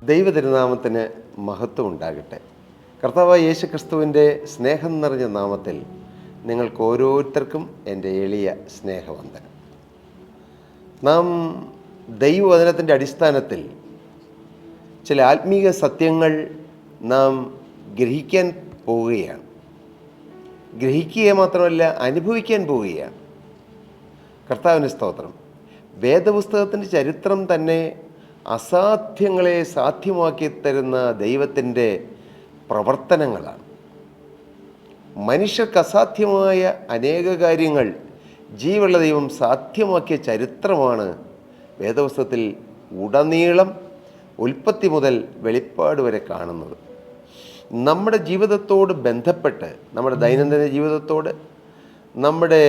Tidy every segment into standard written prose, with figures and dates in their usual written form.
ദൈവതിരുനാമത്തിന് മഹത്വം ഉണ്ടാകട്ടെ. കർത്താവായ യേശു ക്രിസ്തുവിൻ്റെ സ്നേഹം നിറഞ്ഞ നാമത്തിൽ നിങ്ങൾക്ക് ഓരോരുത്തർക്കും എൻ്റെ എളിയ സ്നേഹവന്ദനം. നാം ദൈവവചനത്തിൻ്റെ അടിസ്ഥാനത്തിൽ ചില ആത്മീക സത്യങ്ങൾ നാം ഗ്രഹിക്കാൻ പോവുകയാണ്. ഗ്രഹിക്കുക മാത്രമല്ല, അനുഭവിക്കാൻ പോവുകയാണ്. കർത്താവിന് സ്തോത്രം. വേദപുസ്തകത്തിൻ്റെ ചരിത്രം തന്നെ അസാധ്യങ്ങളെ സാധ്യമാക്കി തരുന്ന ദൈവത്തിൻ്റെ പ്രവർത്തനങ്ങളാണ്. മനുഷ്യർക്ക് അസാധ്യമായ അനേക കാര്യങ്ങൾ ജീവനുള്ള ദൈവം സാധ്യമാക്കിയ ചരിത്രമാണ് വേദപുസ്തകത്തിൽ ഉടനീളം ഉൽപ്പത്തി മുതൽ വെളിപ്പാട് വരെ കാണുന്നത്. നമ്മുടെ ജീവിതത്തോട് ബന്ധപ്പെട്ട്, നമ്മുടെ ദൈനംദിന ജീവിതത്തോട്, നമ്മുടെ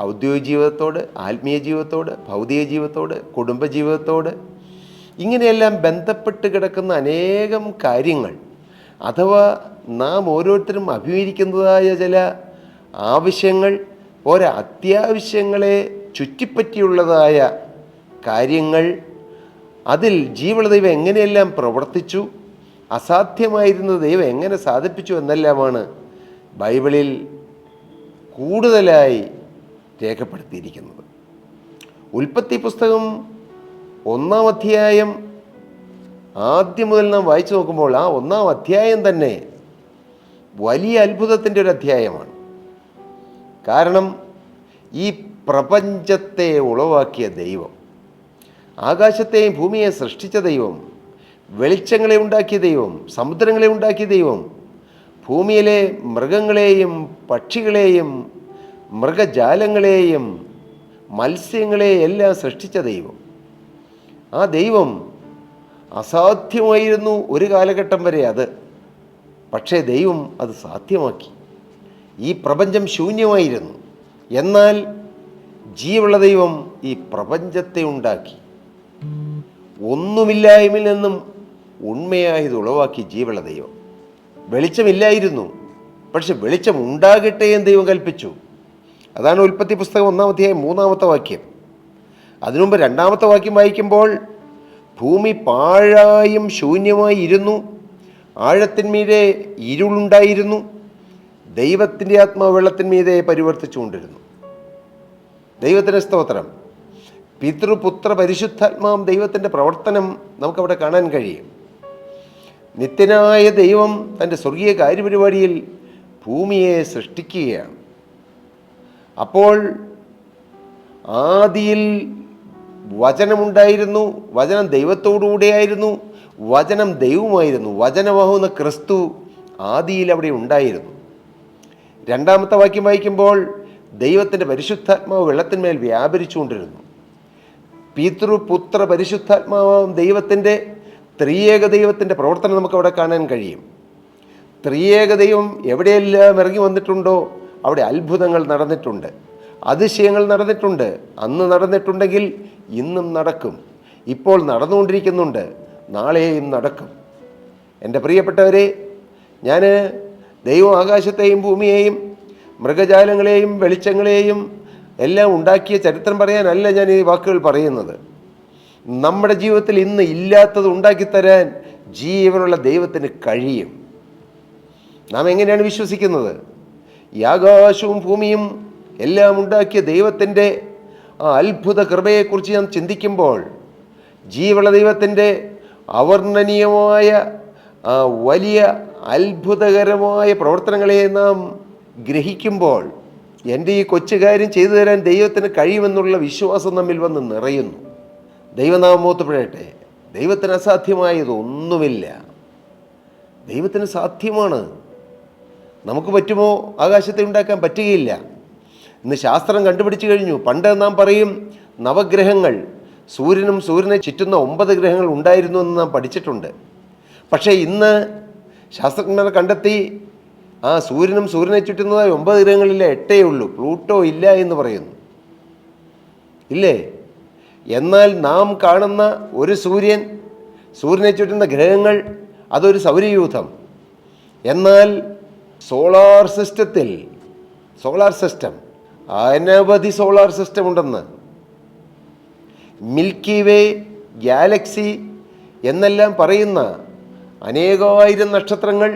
ഔദ്യോഗിക ജീവിതത്തോട്, ആത്മീയ ജീവിതത്തോട്, ഭൗതിക ജീവിതത്തോട്, കുടുംബജീവിതത്തോട്, ഇങ്ങനെയെല്ലാം ബന്ധപ്പെട്ട് കിടക്കുന്ന അനേകം കാര്യങ്ങൾ, അഥവാ നാം ഓരോരുത്തരും അഭിമുഖീകരിക്കുന്നതായ ചില ആവശ്യങ്ങൾ, അത്യാവശ്യങ്ങളെ ചുറ്റിപ്പറ്റിയുള്ളതായ കാര്യങ്ങൾ, അതിൽ ജീവനുള്ള ദൈവം എങ്ങനെയെല്ലാം പ്രവർത്തിച്ചു, അസാധ്യമായിരുന്ന ദൈവം എങ്ങനെ സാധിപ്പിച്ചു എന്നെല്ലാമാണ് ബൈബിളിൽ കൂടുതലായി രേഖപ്പെടുത്തിയിരിക്കുന്നത്. ഉൽപ്പത്തി പുസ്തകം 1-ാം അധ്യായം ആദ്യം മുതൽ നാം വായിച്ചു നോക്കുമ്പോൾ ആ 1-ാം അധ്യായം തന്നെ വലിയ അത്ഭുതത്തിൻ്റെ ഒരു അധ്യായമാണ്. കാരണം ഈ പ്രപഞ്ചത്തെ ഉളവാക്കിയ ദൈവം, ആകാശത്തെയും ഭൂമിയെ സൃഷ്ടിച്ച ദൈവം, വെളിച്ചങ്ങളെ ഉണ്ടാക്കിയ ദൈവം, സമുദ്രങ്ങളെ ഉണ്ടാക്കിയ ദൈവം, ഭൂമിയിലെ മൃഗങ്ങളെയും പക്ഷികളെയും മൃഗജാലങ്ങളെയും മത്സ്യങ്ങളെയെല്ലാം സൃഷ്ടിച്ച ദൈവം, ആ ദൈവം അസാധ്യമായിരുന്നു ഒരു കാലഘട്ടം വരെ അത്. പക്ഷേ ദൈവം അത് സാധ്യമാക്കി. ഈ പ്രപഞ്ചം ശൂന്യമായിരുന്നു, എന്നാൽ ജീവനുള്ള ദൈവം ഈ പ്രപഞ്ചത്തെ ഉണ്ടാക്കി. ഒന്നുമില്ലായ്മയിൽ നിന്നും ഉണ്മയായത് ഉളവാക്കി ജീവനുള്ള ദൈവം. വെളിച്ചമില്ലായിരുന്നു, പക്ഷെ വെളിച്ചം ഉണ്ടാകട്ടെ എന്ന് ദൈവം കൽപ്പിച്ചു. അതാണ് ഉൽപ്പത്തി പുസ്തകം 1-ാം അധ്യായം 3-ാമത്തെ വാക്യം. അതിനുമുമ്പ് 2-ാമത്തെ വാക്യം വായിക്കുമ്പോൾ, ഭൂമി പാഴായും ശൂന്യമായി ഇരുന്നു, ആഴത്തിന്മീതെ ഇരുളുണ്ടായിരുന്നു, ദൈവത്തിൻ്റെ ആത്മാവ് വെള്ളത്തിന്മീതെ പരിവർത്തിച്ചുകൊണ്ടിരുന്നു. ദൈവത്തിൻ്റെ സ്തോത്രം. പിതൃപുത്ര പരിശുദ്ധാത്മാവും ദൈവത്തിൻ്റെ പ്രവർത്തനം നമുക്കവിടെ കാണാൻ കഴിയും. നിത്യനായ ദൈവം തൻ്റെ സ്വർഗീയ കാര്യപരിപാടിയിൽ ഭൂമിയെ സൃഷ്ടിക്കുകയാണ്. അപ്പോൾ ആദിയിൽ വചനമുണ്ടായിരുന്നു, വചനം ദൈവത്തോടുകൂടെയായിരുന്നു, വചനം ദൈവമായിരുന്നു, വചനമാകുന്ന ക്രിസ്തു ആദിയിൽ അവിടെ ഉണ്ടായിരുന്നു. 2-ാമത്തെ വാക്യം വായിക്കുമ്പോൾ, ദൈവത്തിൻ്റെ പരിശുദ്ധാത്മാവ് വെള്ളത്തിന്മേൽ വ്യാപരിച്ചുകൊണ്ടിരുന്നു. പിതൃപുത്ര പരിശുദ്ധാത്മാവും ദൈവത്തിൻ്റെ ത്രിയേക ദൈവത്തിൻ്റെ പ്രവർത്തനം നമുക്കവിടെ കാണാൻ കഴിയും. ത്രിയേക ദൈവം എവിടെയെല്ലാം ഇറങ്ങി വന്നിട്ടുണ്ടോ അവിടെ അത്ഭുതങ്ങൾ നടന്നിട്ടുണ്ട്, അതിശയങ്ങൾ നടന്നിട്ടുണ്ട്. അന്ന് നടന്നിട്ടുണ്ടെങ്കിൽ ഇന്നും നടക്കും, ഇപ്പോൾ നടന്നുകൊണ്ടിരിക്കുന്നുണ്ട്, നാളെയും നടക്കും. എൻ്റെ പ്രിയപ്പെട്ടവരെ, ഞാൻ ദൈവം ആകാശത്തെയും ഭൂമിയെയും മൃഗജാലങ്ങളെയും വെളിച്ചങ്ങളെയും എല്ലാം ഉണ്ടാക്കിയ ചരിത്രം പറയാനല്ല ഞാൻ ഈ വാക്കുകൾ പറയുന്നത്. നമ്മുടെ ജീവിതത്തിൽ ഇന്ന് ഇല്ലാത്തത് ഉണ്ടാക്കിത്തരാൻ ജീവനുള്ള ദൈവത്തിന് കഴിയും. നാം എങ്ങനെയാണ് വിശ്വസിക്കുന്നത്? ഈ ആകാശവും ഭൂമിയും എല്ലാം ഉണ്ടാക്കിയ ദൈവത്തിൻ്റെ ആ അത്ഭുത കൃപയെക്കുറിച്ച് നാം ചിന്തിക്കുമ്പോൾ, ജീവനുള്ള ദൈവത്തിൻ്റെ അവർണ്ണനീയമായ ആ വലിയ അത്ഭുതകരമായ പ്രവർത്തനങ്ങളെ നാം ഗ്രഹിക്കുമ്പോൾ, എൻ്റെ ഈ കൊച്ചു കാര്യം ചെയ്തു തരാൻ ദൈവത്തിന് കഴിയുമെന്നുള്ള വിശ്വാസം നമ്മിൽ വന്ന് നിറയുന്നു. ദൈവനാമം മഹത്വപ്പെടട്ടെ. ദൈവത്തിന് അസാധ്യമായതൊന്നുമില്ല. ദൈവത്തിന് സാധ്യമാണ്. നമുക്ക് പറ്റുമോ? ആകാശത്തെ ഉണ്ടാക്കാൻ പറ്റുകയില്ല. ഇന്ന് ശാസ്ത്രം കണ്ടുപിടിച്ചു കഴിഞ്ഞു. പണ്ട് നാം പറയും നവഗ്രഹങ്ങൾ, സൂര്യനും സൂര്യനെ ചുറ്റുന്ന 9 ഗ്രഹങ്ങൾ ഉണ്ടായിരുന്നു എന്ന് നാം പഠിച്ചിട്ടുണ്ട്. പക്ഷേ ഇന്ന് ശാസ്ത്രജ്ഞർ കണ്ടെത്തി ആ സൂര്യനും സൂര്യനെ ചുറ്റുന്നതായി 9 ഗ്രഹങ്ങളില്ല, 8 ഉള്ളൂ. പ്ലൂട്ടോ ഇല്ല എന്ന് പറയുന്നു, ഇല്ലേ? എന്നാൽ നാം കാണുന്ന ഒരു സൂര്യൻ, സൂര്യനെ ചുറ്റുന്ന ഗ്രഹങ്ങൾ, അതൊരു സൗരയൂഥം. എന്നാൽ സോളാർ സിസ്റ്റം അനവധി സോളാർ സിസ്റ്റം ഉണ്ടെന്ന്, മിൽക്കി വേ, ഗാലക്സി എന്നെല്ലാം പറയുന്ന അനേകായിരം നക്ഷത്രങ്ങൾ,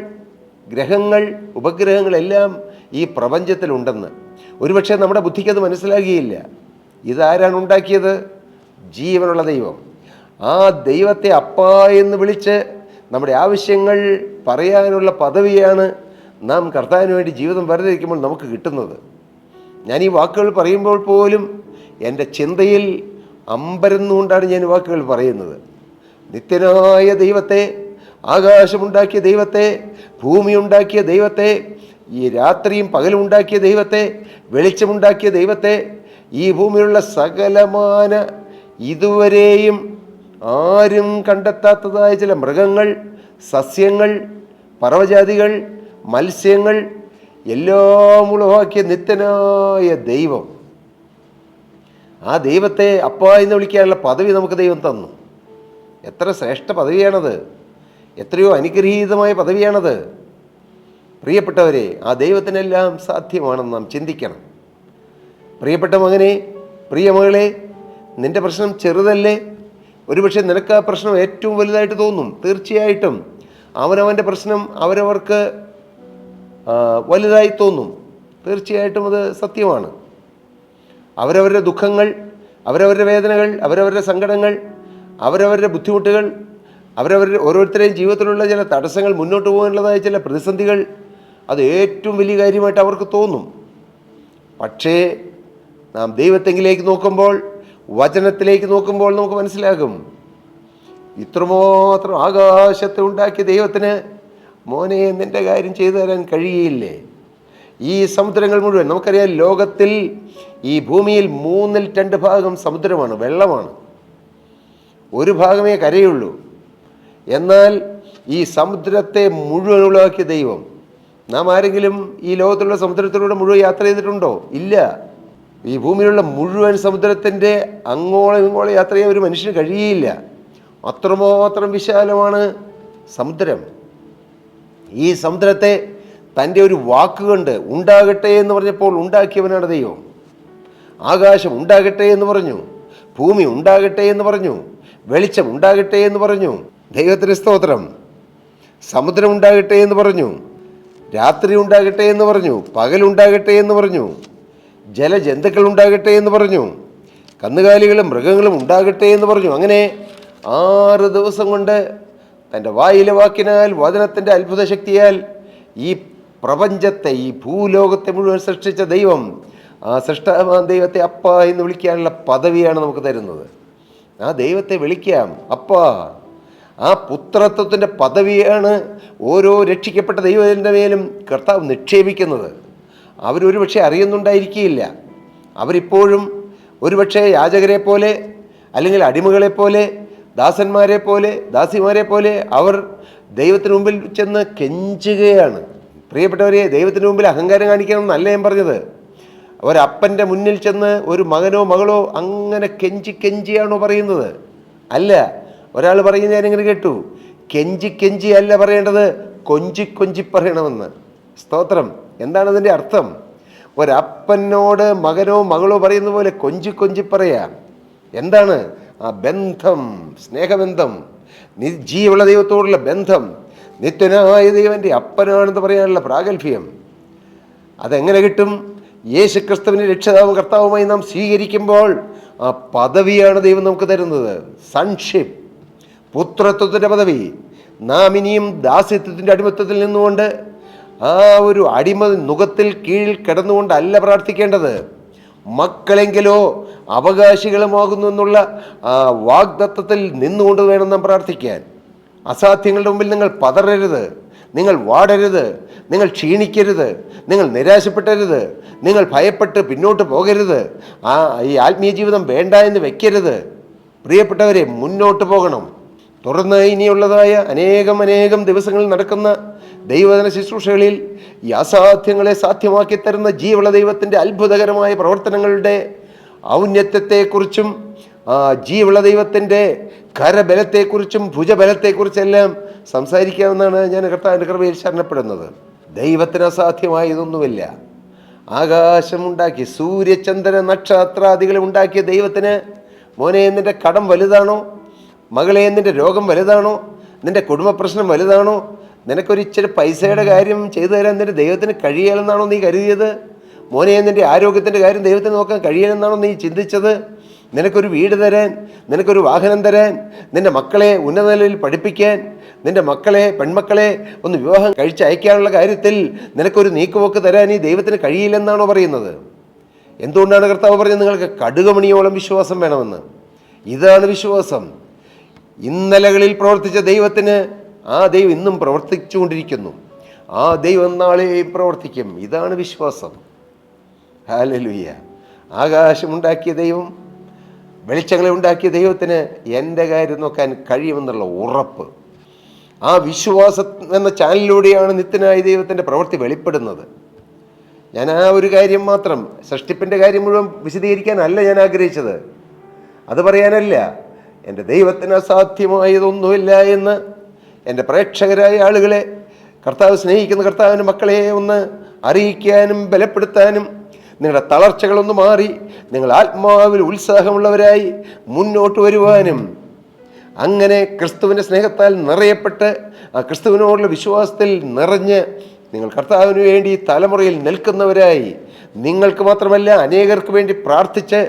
ഗ്രഹങ്ങൾ, ഉപഗ്രഹങ്ങളെല്ലാം ഈ പ്രപഞ്ചത്തിലുണ്ടെന്ന്. ഒരുപക്ഷെ നമ്മുടെ ബുദ്ധിക്കത് മനസ്സിലാകുകയില്ല. ഇതാരാണ് ഉണ്ടാക്കിയത്? ജീവനുള്ള ദൈവം. ആ ദൈവത്തെ അപ്പാ എന്ന് വിളിച്ച് നമ്മുടെ ആവശ്യങ്ങൾ പറയാനുള്ള പദവിയാണ് നാം കർത്താവിന് വേണ്ടി ജീവിതം വെറുതെയിരിക്കുമ്പോൾ നമുക്ക് കിട്ടുന്നത്. ഞാൻ ഈ വാക്കുകൾ പറയുമ്പോൾ പോലും എൻ്റെ ചിന്തയിൽ അമ്പരന്നുകൊണ്ടാണ് ഞാൻ വാക്കുകൾ പറയുന്നത്. നിത്യനായ ദൈവത്തെ, ആകാശമുണ്ടാക്കിയ ദൈവത്തെ, ഭൂമി ഉണ്ടാക്കിയ ദൈവത്തെ, ഈ രാത്രിയും പകലും ഉണ്ടാക്കിയ ദൈവത്തെ, വെളിച്ചമുണ്ടാക്കിയ ദൈവത്തെ, ഈ ഭൂമിയിലുള്ള സകലമാന ഇതുവരെയും ആരും കണ്ടെത്താത്തതായ ചില മൃഗങ്ങൾ, സസ്യങ്ങൾ, പർവ്വജാതികൾ, മത്സ്യങ്ങൾ എല്ലാം ഉളവാക്കിയ നിത്യനായ ദൈവം, ആ ദൈവത്തെ അപ്പാ എന്ന് വിളിക്കാനുള്ള പദവി നമുക്ക് ദൈവം തന്നു. എത്ര ശ്രേഷ്ഠ പദവിയാണത്! എത്രയോ അനുഗ്രഹീതമായ പദവിയാണത്. പ്രിയപ്പെട്ടവരെ, ആ ദൈവത്തിനെല്ലാം സാധ്യമാണെന്ന് നാം ചിന്തിക്കണം. പ്രിയപ്പെട്ട മകനെ, പ്രിയ മകളെ, നിൻ്റെ പ്രശ്നം ചെറുതല്ലേ? ഒരുപക്ഷെ നിനക്ക് ആ പ്രശ്നം ഏറ്റവും വലുതായിട്ട് തോന്നും. തീർച്ചയായിട്ടും അവനവൻ്റെ പ്രശ്നം അവരവർക്ക് വലുതായി തോന്നും. തീർച്ചയായിട്ടും അത് സത്യമാണ്. അവരവരുടെ ദുഃഖങ്ങൾ, അവരവരുടെ വേദനകൾ, അവരവരുടെ സങ്കടങ്ങൾ, അവരവരുടെ ബുദ്ധിമുട്ടുകൾ, അവരവരുടെ ഓരോരുത്തരെയും ജീവിതത്തിലുള്ള ചില തടസ്സങ്ങൾ, മുന്നോട്ട് പോകാനുള്ളതായ ചില പ്രതിസന്ധികൾ, അത് ഏറ്റവും വലിയ കാര്യമായിട്ട് അവർക്ക് തോന്നും. പക്ഷേ നാം ദൈവത്തെങ്കിലേക്ക് നോക്കുമ്പോൾ, വചനത്തിലേക്ക് നോക്കുമ്പോൾ നമുക്ക് മനസ്സിലാകും, ഇത്രമാത്രം ആകാശത്തെ ഉണ്ടാക്കിയ ദൈവത്തിന് മോനെ നിൻ്റെ കാര്യം ചെയ്തു തരാൻ കഴിയില്ലേ? ഈ സമുദ്രങ്ങൾ മുഴുവൻ, നമുക്കറിയാം, ലോകത്തിൽ ഈ ഭൂമിയിൽ 2/3 സമുദ്രമാണ്, വെള്ളമാണ്. ഒരു ഭാഗമേ കരയുള്ളൂ. എന്നാൽ ഈ സമുദ്രത്തെ മുഴുവൻ ഉളവാക്കിയ ദൈവം, നാം ആരെങ്കിലും ഈ ലോകത്തുള്ള സമുദ്രത്തിലൂടെ മുഴുവൻ യാത്ര ചെയ്തിട്ടുണ്ടോ? ഇല്ല. ഈ ഭൂമിയിലുള്ള മുഴുവൻ സമുദ്രത്തിൻ്റെ അങ്ങോളം ഇങ്ങോളം യാത്ര ചെയ്യാൻ ഒരു മനുഷ്യന് കഴിയില്ല. അത്രമാത്രം വിശാലമാണ് സമുദ്രം. ഈ സമുദ്രത്തെ തൻ്റെ ഒരു വാക്കുകൊണ്ട് ഉണ്ടാകട്ടെ എന്ന് പറഞ്ഞപ്പോൾ ഉണ്ടാക്കിയവനാണ് ദൈവം. ആകാശം ഉണ്ടാകട്ടെ എന്ന് പറഞ്ഞു, ഭൂമി ഉണ്ടാകട്ടെ എന്ന് പറഞ്ഞു, വെളിച്ചം ഉണ്ടാകട്ടെ എന്ന് പറഞ്ഞു. ദൈവത്തിന് സ്തോത്രം. സമുദ്രം ഉണ്ടാകട്ടെ എന്ന് പറഞ്ഞു, രാത്രി ഉണ്ടാകട്ടെ എന്ന് പറഞ്ഞു, പകലുണ്ടാകട്ടെ എന്ന് പറഞ്ഞു, ജലജന്തുക്കൾ ഉണ്ടാകട്ടെ എന്ന് പറഞ്ഞു, കന്നുകാലികളും മൃഗങ്ങളും ഉണ്ടാകട്ടെ എന്ന് പറഞ്ഞു. അങ്ങനെ 6 ദിവസം കൊണ്ട് തൻ്റെ വായിലെ വാക്കിനാൽ, വചനത്തിൻ്റെ അത്ഭുത ശക്തിയാൽ ഈ പ്രപഞ്ചത്തെ, ഈ ഭൂലോകത്തെ മുഴുവൻ സൃഷ്ടിച്ച ദൈവം, ആ സൃഷ്ടാവാൻ ദൈവത്തെ അപ്പ എന്ന് വിളിക്കാനുള്ള പദവിയാണ് നമുക്ക് തരുന്നത്. ആ ദൈവത്തെ വിളിക്കാം അപ്പ. ആ പുത്രത്വത്തിൻ്റെ പദവിയാണ് ഓരോ രക്ഷിക്കപ്പെട്ട ദൈവത്തിൻ്റെ മേലും കർത്താവ് നിക്ഷേപിക്കുന്നത്. അവരൊരു പക്ഷേ അറിയുന്നുണ്ടായിരിക്കുകയില്ല. അവരിപ്പോഴും ഒരുപക്ഷെ യാചകരെ പോലെ, അല്ലെങ്കിൽ അടിമകളെ പോലെ, ദാസന്മാരെ പോലെ, ദാസിമാരെ പോലെ അവർ ദൈവത്തിന് മുമ്പിൽ ചെന്ന് കെഞ്ചുകയാണ്. പ്രിയപ്പെട്ടവരെ, ദൈവത്തിന് മുമ്പിൽ അഹങ്കാരം കാണിക്കണമെന്നല്ല ഞാൻ പറഞ്ഞത്. ഒരപ്പൻ്റെ മുന്നിൽ ചെന്ന് ഒരു മകനോ മകളോ അങ്ങനെ കെഞ്ചിയാണോ പറയുന്നത്? അല്ല. ഒരാൾ പറയുന്നത് ഞാനിങ്ങനെ കേട്ടു, കെഞ്ചി അല്ല പറയേണ്ടത്, കൊഞ്ചി പറയണമെന്ന്. സ്തോത്രം. എന്താണ് അതിൻ്റെ അർത്ഥം? ഒരപ്പനോട് മകനോ മകളോ പറയുന്ന പോലെ കൊഞ്ചി പറയാം. എന്താണ് ആ ബന്ധം? സ്നേഹബന്ധം, ജീവനുള്ള ദൈവത്തോടുള്ള ബന്ധം, നിത്യനായ ദൈവൻ്റെ അപ്പനാണെന്ന് പറയാനുള്ള പ്രാഗൽഭ്യം. അതെങ്ങനെ കിട്ടും? യേശു ക്രിസ്തുവിനെ രക്ഷിതാവും കർത്താവുമായി നാം സ്വീകരിക്കുമ്പോൾ ആ പദവിയാണ് ദൈവം നമുക്ക് തരുന്നത്. സൺഷിപ്പ്, പുത്രത്വത്തിൻ്റെ പദവി. നാം ഇനിയും ദാസ്യത്വത്തിൻ്റെ അടിമത്വത്തിൽ നിന്നുകൊണ്ട്, ആ ഒരു അടിമ നുഖത്തിൽ കീഴിൽ കിടന്നുകൊണ്ടല്ല പ്രാർത്ഥിക്കേണ്ടത്. മക്കളെങ്കിലോ അവകാശികളുമാകുന്നു എന്നുള്ള ആ വാഗ്ദത്തത്തിൽ നിന്നുകൊണ്ട് വേണം നാം പ്രാർത്ഥിക്കാൻ. അസാധ്യങ്ങളുടെ മുമ്പിൽ നിങ്ങൾ പതറരുത്, നിങ്ങൾ വാടരുത്, നിങ്ങൾ ക്ഷീണിക്കരുത്, നിങ്ങൾ നിരാശപ്പെടരുത്, നിങ്ങൾ ഭയപ്പെട്ട് പിന്നോട്ട് പോകരുത്, ഈ ആത്മീയ ജീവിതം വേണ്ട എന്ന് വെക്കരുത്. പ്രിയപ്പെട്ടവരെ, മുന്നോട്ട് പോകണം. തുടർന്ന് ഇനിയുള്ളതായ അനേകം ദിവസങ്ങളിൽ നടക്കുന്ന ദൈവവചന ശുശ്രൂഷകളിൽ ഈ അസാധ്യങ്ങളെ സാധ്യമാക്കി തരുന്ന ജീവനുള്ള ദൈവത്തിൻ്റെ അത്ഭുതകരമായ പ്രവർത്തനങ്ങളുടെ ഔന്നത്യത്തെക്കുറിച്ചും ജീവനുള്ള ദൈവത്തിൻ്റെ കരബലത്തെക്കുറിച്ചും ഭുജബലത്തെക്കുറിച്ചെല്ലാം സംസാരിക്കാമെന്നാണ് ഞാൻ കർത്താവിൻ്റെ കൃപയിൽ ശരണപ്പെടുന്നത്. ദൈവത്തിന് അസാധ്യമായതൊന്നുമില്ല. ആകാശമുണ്ടാക്കി സൂര്യചന്ദ്ര നക്ഷത്രാദികളെ ഉണ്ടാക്കിയ ദൈവത്തിന്, മോനെ നിൻ്റെ കടം വലുതാണോ? മകളെ നിൻ്റെ രോഗം വലുതാണോ? നിൻ്റെ കുടുംബ പ്രശ്നം വലുതാണോ? നിനക്കൊരിച്ചിരി പൈസയുടെ കാര്യം ചെയ്തു തരാൻ നിൻ്റെ ദൈവത്തിന് കഴിയലെന്നാണോ നീ കരുതിയത്? മോനെ, നിൻ്റെ ആരോഗ്യത്തിൻ്റെ കാര്യം ദൈവത്തിന് നോക്കാൻ കഴിയലെന്നാണോ നീ ചിന്തിച്ചത്? നിനക്കൊരു വീട് തരാൻ, നിനക്കൊരു വാഹനം തരാൻ, നിൻ്റെ മക്കളെ ഉന്നത നിലയിൽ പഠിപ്പിക്കാൻ, നിൻ്റെ മക്കളെ പെൺമക്കളെ ഒന്ന് വിവാഹം കഴിച്ചയക്കാനുള്ള കാര്യത്തിൽ നിനക്കൊരു നീക്കുപോക്ക് തരാൻ ഈ ദൈവത്തിന് കഴിയില്ലെന്നാണോ പറയുന്നത്? എന്തുകൊണ്ടാണ് കർത്താവ് പറഞ്ഞത് നിങ്ങൾക്ക് കടുകുമണിയോളം വിശ്വാസം വേണമെന്ന്? ഇതാണ് വിശ്വാസം. ഇന്നലകളിൽ പ്രവർത്തിച്ച ദൈവത്തിന് ആ ദൈവം ഇന്നും പ്രവർത്തിച്ചുകൊണ്ടിരിക്കുന്നു. ആ ദൈവം നാളെയും പ്രവർത്തിക്കും. ഇതാണ് വിശ്വാസം. ഹല്ലേലൂയ. ആകാശമുണ്ടാക്കിയ ദൈവം, വെളിച്ചങ്ങളെ ഉണ്ടാക്കിയ ദൈവത്തിന് എൻ്റെ കാര്യം നോക്കാൻ കഴിയുമെന്നുള്ള ഉറപ്പ്. ആ വിശ്വാസം എന്ന ചാനലിലൂടെയാണ് നിത്യനായ ദൈവത്തിൻ്റെ പ്രവൃത്തി വെളിപ്പെടുന്നത്. ഞാൻ ആ ഒരു കാര്യം മാത്രം, സൃഷ്ടിപ്പിൻ്റെ കാര്യം മുഴുവൻ വിശദീകരിക്കാനല്ല ഞാൻ ആഗ്രഹിച്ചത്. അത് പറയാനല്ല. എൻ്റെ ദൈവത്തിന് അസാധ്യമായതൊന്നുമില്ല എന്ന് എൻ്റെ പ്രേക്ഷകരായ ആളുകളെ, കർത്താവ് സ്നേഹിക്കുന്ന കർത്താവിൻ്റെ മക്കളെ ഒന്ന് അറിയിക്കാനും ബലപ്പെടുത്താനും, നിങ്ങളുടെ തളർച്ചകളൊന്ന് മാറി നിങ്ങൾ ആത്മാവിൽ ഉത്സാഹമുള്ളവരായി മുന്നോട്ട് വരുവാനും, അങ്ങനെ ക്രിസ്തുവിൻ്റെ സ്നേഹത്താൽ നിറയപ്പെട്ട് ആ ക്രിസ്തുവിനോടുള്ള വിശ്വാസത്തിൽ നിറഞ്ഞ് നിങ്ങൾ കർത്താവിന് വേണ്ടി തലമുറയിൽ നിൽക്കുന്നവരായി, നിങ്ങൾക്ക് മാത്രമല്ല അനേകർക്ക് വേണ്ടി പ്രാർത്ഥിച്ച്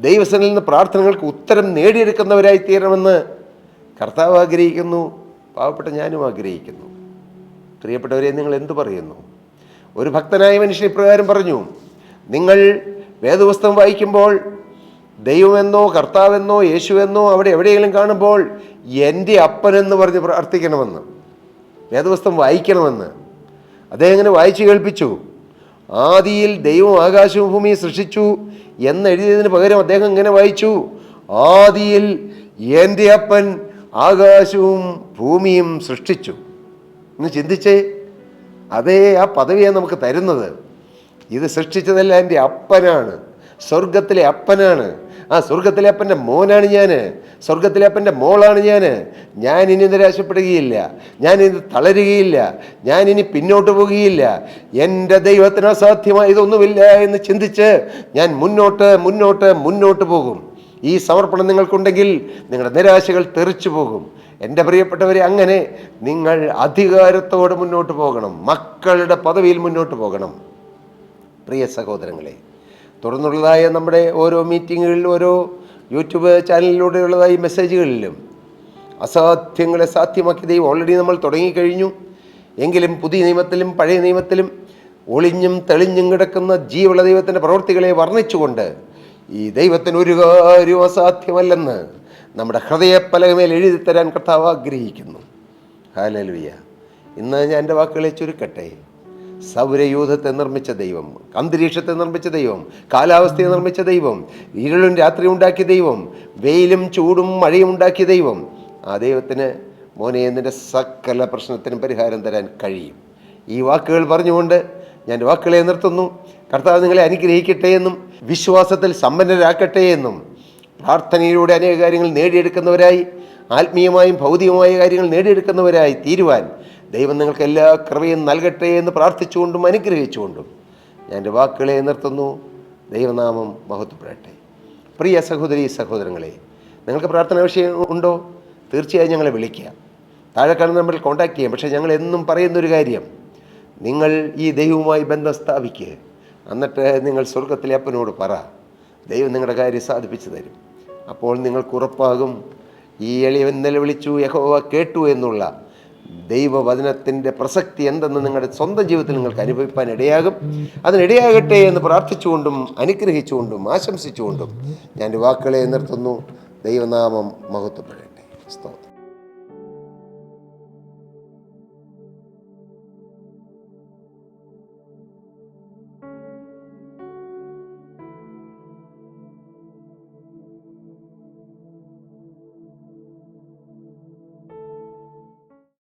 ദൈവസനിൽ നിന്ന് പ്രാർത്ഥനകൾക്ക് ഉത്തരം നേടിയെടുക്കുന്നവരായി തീരണമെന്ന് കർത്താവ് ആഗ്രഹിക്കുന്നു. പാവപ്പെട്ട ഞാനും ആഗ്രഹിക്കുന്നു. പ്രിയപ്പെട്ടവരെ, നിങ്ങൾ എന്തു പറയുന്നു? ഒരു ഭക്തനായ മനുഷ്യൻ ഇപ്രകാരം പറഞ്ഞു: നിങ്ങൾ വേദപുസ്തകം വായിക്കുമ്പോൾ ദൈവമെന്നോ കർത്താവെന്നോ യേശുവെന്നോ അവിടെ എവിടെയെങ്കിലും കാണുമ്പോൾ എൻ്റെ അപ്പനെന്ന് പറഞ്ഞ് പ്രാർത്ഥിക്കണമെന്ന്, വേദപുസ്തകം വായിക്കണമെന്ന് അദ്ദേഹം ഇങ്ങനെ വായിച്ചു കേൾപ്പിച്ചു. ആദിയിൽ ദൈവം ആകാശവും ഭൂമിയും സൃഷ്ടിച്ചു എന്നെഴുതിയതിന് പകരം അദ്ദേഹം ഇങ്ങനെ വായിച്ചു: ആദിയിൽ എൻ്റെ അപ്പൻ ആകാശവും ഭൂമിയും സൃഷ്ടിച്ചു. ഒന്ന് ചിന്തിച്ചേ, അതേ ആ പദവിയാണ് നമുക്ക് തരുന്നത്. ഇത് സൃഷ്ടിച്ചതല്ല എൻ്റെ അപ്പനാണ്, സ്വർഗത്തിലെ അപ്പനാണ്. ആ സ്വർഗത്തിലെ അപ്പൻ്റെ മോനാണ് ഞാൻ, സ്വർഗത്തിലെ അപ്പൻ്റെ മോളാണ് ഞാൻ ഇനി നിരാശപ്പെടുകയില്ല, ഞാൻ ഇനി തളരുകയില്ല, ഞാൻ ഇനി പിന്നോട്ട് പോകുകയില്ല. എൻ്റെ ദൈവത്തിന് അസാധ്യമായ ഇതൊന്നുമില്ല എന്ന് ചിന്തിച്ച് ഞാൻ മുന്നോട്ട് മുന്നോട്ട് മുന്നോട്ട് പോകും. ഈ സമർപ്പണം നിങ്ങൾക്കുണ്ടെങ്കിൽ നിങ്ങളുടെ നിരാശകൾ തെറിച്ചു പോകും. എൻ്റെ പ്രിയപ്പെട്ടവരെ, അങ്ങനെ നിങ്ങൾ അധികാരത്തോടെ മുന്നോട്ട് പോകണം, മക്കളുടെ പദവിയിൽ മുന്നോട്ട് പോകണം. പ്രിയ സഹോദരങ്ങളെ, തുടർന്നുള്ളതായ നമ്മുടെ ഓരോ മീറ്റിങ്ങുകളിലും ഓരോ യൂട്യൂബ് ചാനലിലൂടെയുള്ളതായ മെസ്സേജുകളിലും അസാധ്യങ്ങളെ സാധ്യമാക്കി ദൈവം ഓൾറെഡി നമ്മൾ തുടങ്ങിക്കഴിഞ്ഞു. എങ്കിലും പുതിയ നിയമത്തിലും പഴയ നിയമത്തിലും ഒളിഞ്ഞും തെളിഞ്ഞും കിടക്കുന്ന ജീവനുള്ള ദൈവത്തിൻ്റെ പ്രവൃത്തികളെ വർണ്ണിച്ചുകൊണ്ട് ഈ ദൈവത്തിന് ഒരു കാര്യവും അസാധ്യമല്ലെന്ന് നമ്മുടെ ഹൃദയപ്പലകമേൽ എഴുതി തരാൻ കർത്താവ് ആഗ്രഹിക്കുന്നു. ഹല്ലേലൂയ. ഇന്ന് ഞാൻ എൻ്റെ വാക്കുകളെ ചുരുക്കട്ടെ. സൗരയൂഥത്തെ നിർമ്മിച്ച ദൈവം, അന്തരീക്ഷത്തെ നിർമ്മിച്ച ദൈവം, കാലാവസ്ഥയെ നിർമ്മിച്ച ദൈവം, ഇരുളും രാത്രി ഉണ്ടാക്കിയ ദൈവം, വെയിലും ചൂടും മഴയും ഉണ്ടാക്കിയ ദൈവം, ആ ദൈവത്തിന് മോനെ നിൻ്റെ സകല പ്രശ്നത്തിനും പരിഹാരം തരാൻ കഴിയും. ഈ വാക്കുകൾ പറഞ്ഞുകൊണ്ട് ഞാൻ വാക്കുകളെ നിർത്തുന്നു. കർത്താവ് നിങ്ങളെ അനുഗ്രഹിക്കട്ടെ എന്നും വിശ്വാസത്തിൽ സമ്പന്നരാക്കട്ടെ എന്നും, പ്രാർത്ഥനയിലൂടെ അനേക കാര്യങ്ങൾ നേടിയെടുക്കുന്നവരായി, ആത്മീയമായും ഭൗതികമായ കാര്യങ്ങൾ നേടിയെടുക്കുന്നവരായി തീരുവാൻ ദൈവം നിങ്ങൾക്ക് എല്ലാ കൃപയും നൽകട്ടെ എന്ന് പ്രാർത്ഥിച്ചുകൊണ്ടും അനുഗ്രഹിച്ചുകൊണ്ടും ഞാൻ എൻ്റെ വാക്കുകളെ നിർത്തുന്നു. ദൈവനാമം മഹത്വപ്പെടട്ടെ. പ്രിയ സഹോദരി സഹോദരങ്ങളെ, നിങ്ങൾക്ക് പ്രാർത്ഥന വിഷയം ഉണ്ടോ? തീർച്ചയായും ഞങ്ങളെ വിളിക്കുക. താഴെ കാണുന്ന നമ്പറിൽ കോൺടാക്ട് ചെയ്യാം. പക്ഷേ ഞങ്ങൾ എന്നും പറയുന്നൊരു കാര്യം, നിങ്ങൾ ഈ ദൈവവുമായി ബന്ധം സ്ഥാപിക്കുക. എന്നിട്ട് നിങ്ങൾ സ്വർഗത്തിലെ അപ്പനോട് പറ, ദൈവം നിങ്ങളുടെ കാര്യം സാധിപ്പിച്ചു തരും. അപ്പോൾ നിങ്ങൾക്ക് ഉറപ്പാകും ഈ എളിയവൻ നിലവിളിച്ചു യഹോവ കേട്ടു എന്നുള്ള ദൈവവചനത്തിൻ്റെ പ്രസക്തി എന്തെന്ന് നിങ്ങളുടെ സ്വന്തം ജീവിതത്തിൽ നിങ്ങൾക്ക് അനുഭവിക്കാൻ ഇടയാകും. അതിനിടയാകട്ടെ എന്ന് പ്രാർത്ഥിച്ചുകൊണ്ടും അനുഗ്രഹിച്ചുകൊണ്ടും ആശംസിച്ചുകൊണ്ടും ഞാൻ വാക്കുകളെ നിർത്തുന്നു. ദൈവനാമം മഹത്വപ്പെടട്ടെ. സ്തോത്രം.